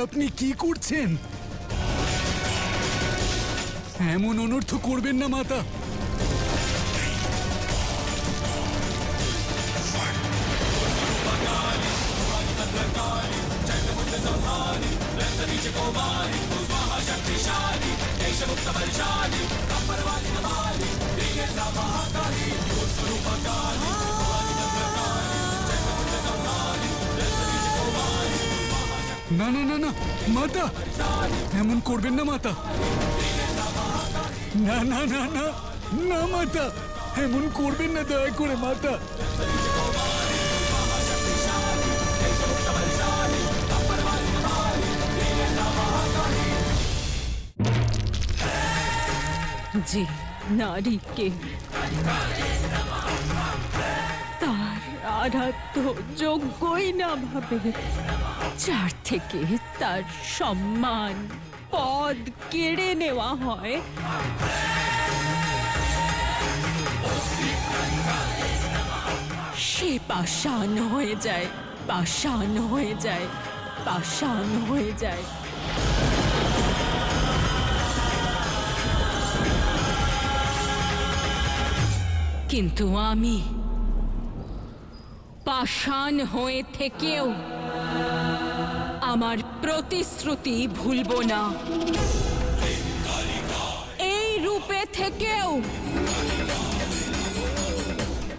আপনি কি করছেন? এমন অনর্থ করবেন না মাতা। না না না না মাতা, এমন করবেন না মাতা। না না না না না মাতা, এমন করবেন না দয়া করে মাতা। যে নারীকে তার আরাধ্য যোগ্যই না ভাবে, যার থেকে তার সম্মান পদ কেড়ে নেওয়া হয়, সে পাষাণ হয়ে যায়, পাষাণ হয়ে যায়, পাষাণ হয়ে যায়। কিন্তু আমি পাষাণ হয়ে থেকেও আমার প্রতিশ্রুতি ভুলব না। এই রূপে থেকেও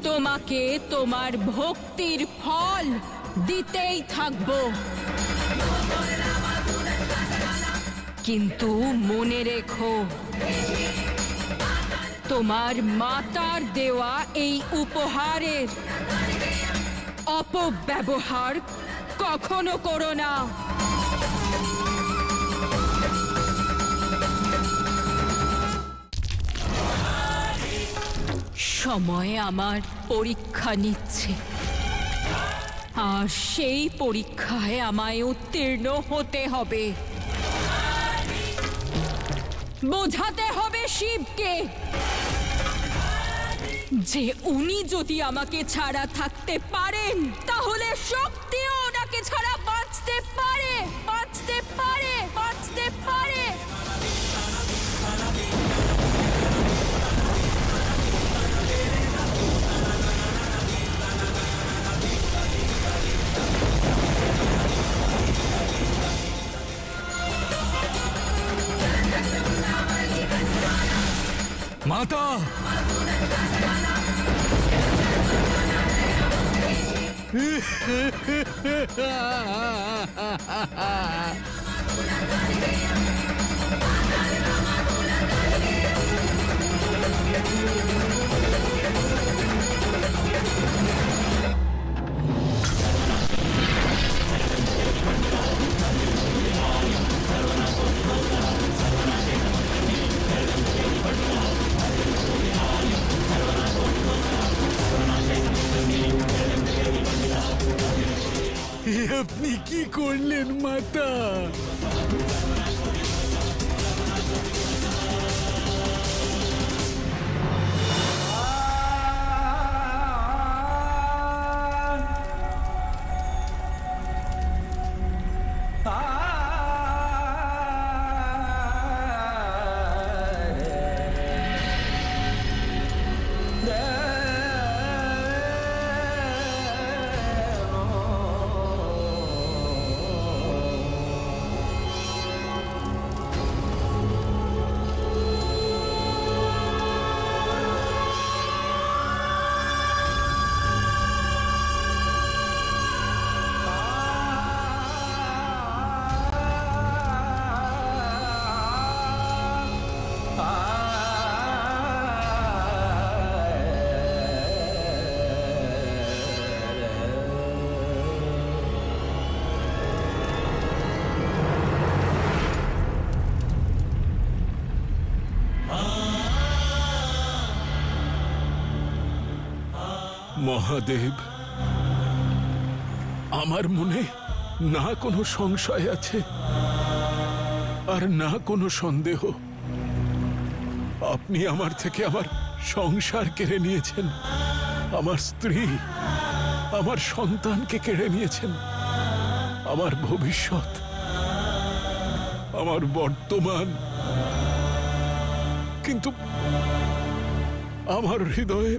তোমাকে তোমার ভক্তির ফল দিতেই থাকব। কিন্তু মনে রেখো, তোমার মাতার দেওয়া এই উপহারের অপব্যবহার কখনো করো না। সময় আমার পরীক্ষা নিচ্ছে, আর সেই পরীক্ষায় আমায় উত্তীর্ণ হতে হবে। বোঝাতে হবে শিবকে যে উনি যদি আমাকে ছাড়া থাকতে পারেন, তাহলে শক্তিও ওনাকে ছাড়া বাঁচতে পারে, বাঁচতে পারে, বাঁচতে পারে। মাতা, আপনি কি করলেন মাতা? মহাদেব, আমার মনে না কোনো সংশয় আছে আর না কোনো সন্দেহ। আপনি আমার থেকে আমার সংসার কেড়ে নিয়েছেন, আমার স্ত্রী, আমার সন্তানকে কেড়ে নিয়েছেন, আমার ভবিষ্যৎ আমার বর্তমান, কিন্তু আমার হৃদয়ে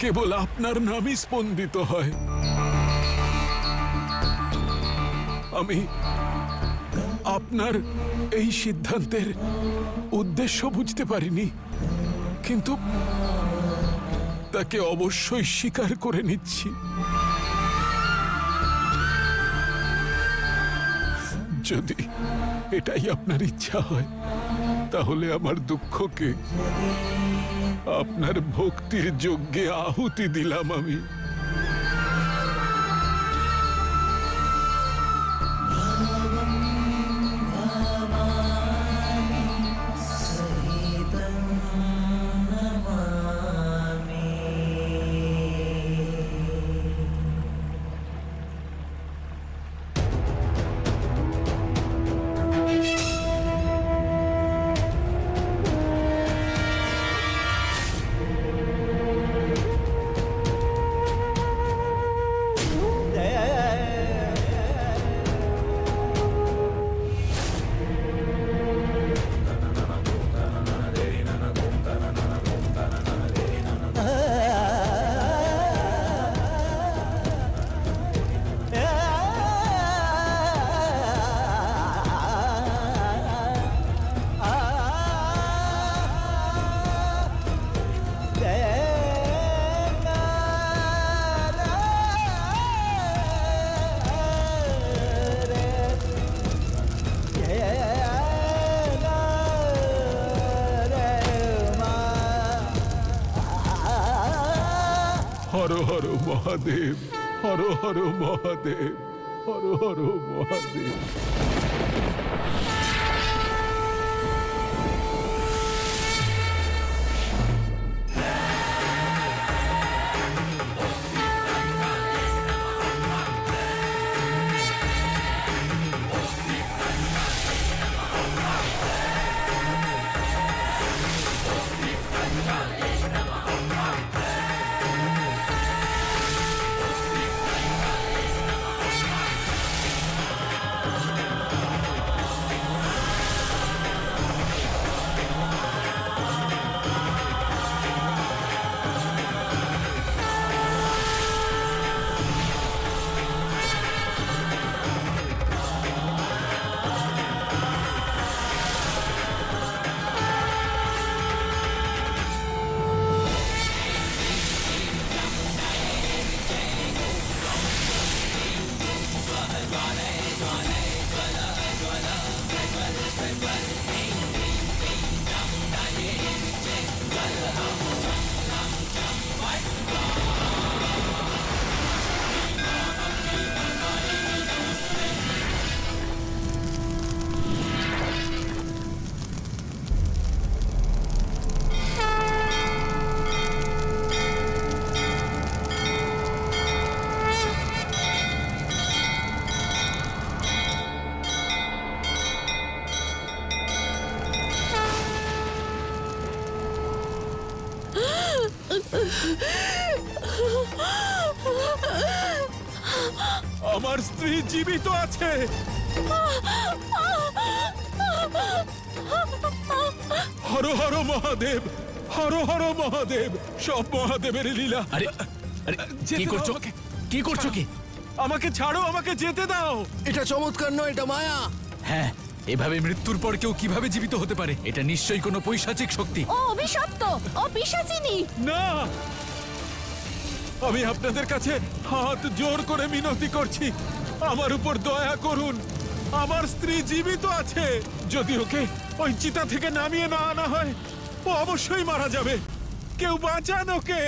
কেবল আপনার নামই স্পন্দিত হয়। আমি আপনার এই সিদ্ধান্তের উদ্দেশ্য বুঝতে পারিনি, কিন্তু তাকে অবশ্যই স্বীকার করে নিচ্ছি। যদি এটাই আপনার ইচ্ছা হয়, তাহলে আমার দুঃখকে আপনার ভক্তির যজ্ঞে আহুতি দিলাম আমি। হর হর মহাদেব, হর হর মহাদেব, হর হর মহাদেব। আমার স্ত্রী জীবিত আছে। হর হর মহাদেব, হর হর মহাদেব। সব মহাদেবের লীলা। আরে আরে কি করছো? কি করছো কি? আমাকে ছাড়ো, আমাকে যেতে দাও। এটা চমৎকার নয়, এটা মায়া। হ্যাঁ, এভাবে মৃত্যুর পর কেউ কিভাবে জীবিত হতে পারে? এটা নিশ্চয়ই কোনো পৈশাচিক শক্তি। ও অভিশপ্ত, ও পিশাচিনী। না, আমি আপনাদের কাছে হাত জোর করে মিনতি করছি, আমার উপর দয়া করুন। আমার স্ত্রী জীবিত আছে। যদি ওকে ওই চিতা থেকে নামিয়ে না আনা হয়, ও অবশ্যই মারা যাবে। কেউ বাঁচান ওকে।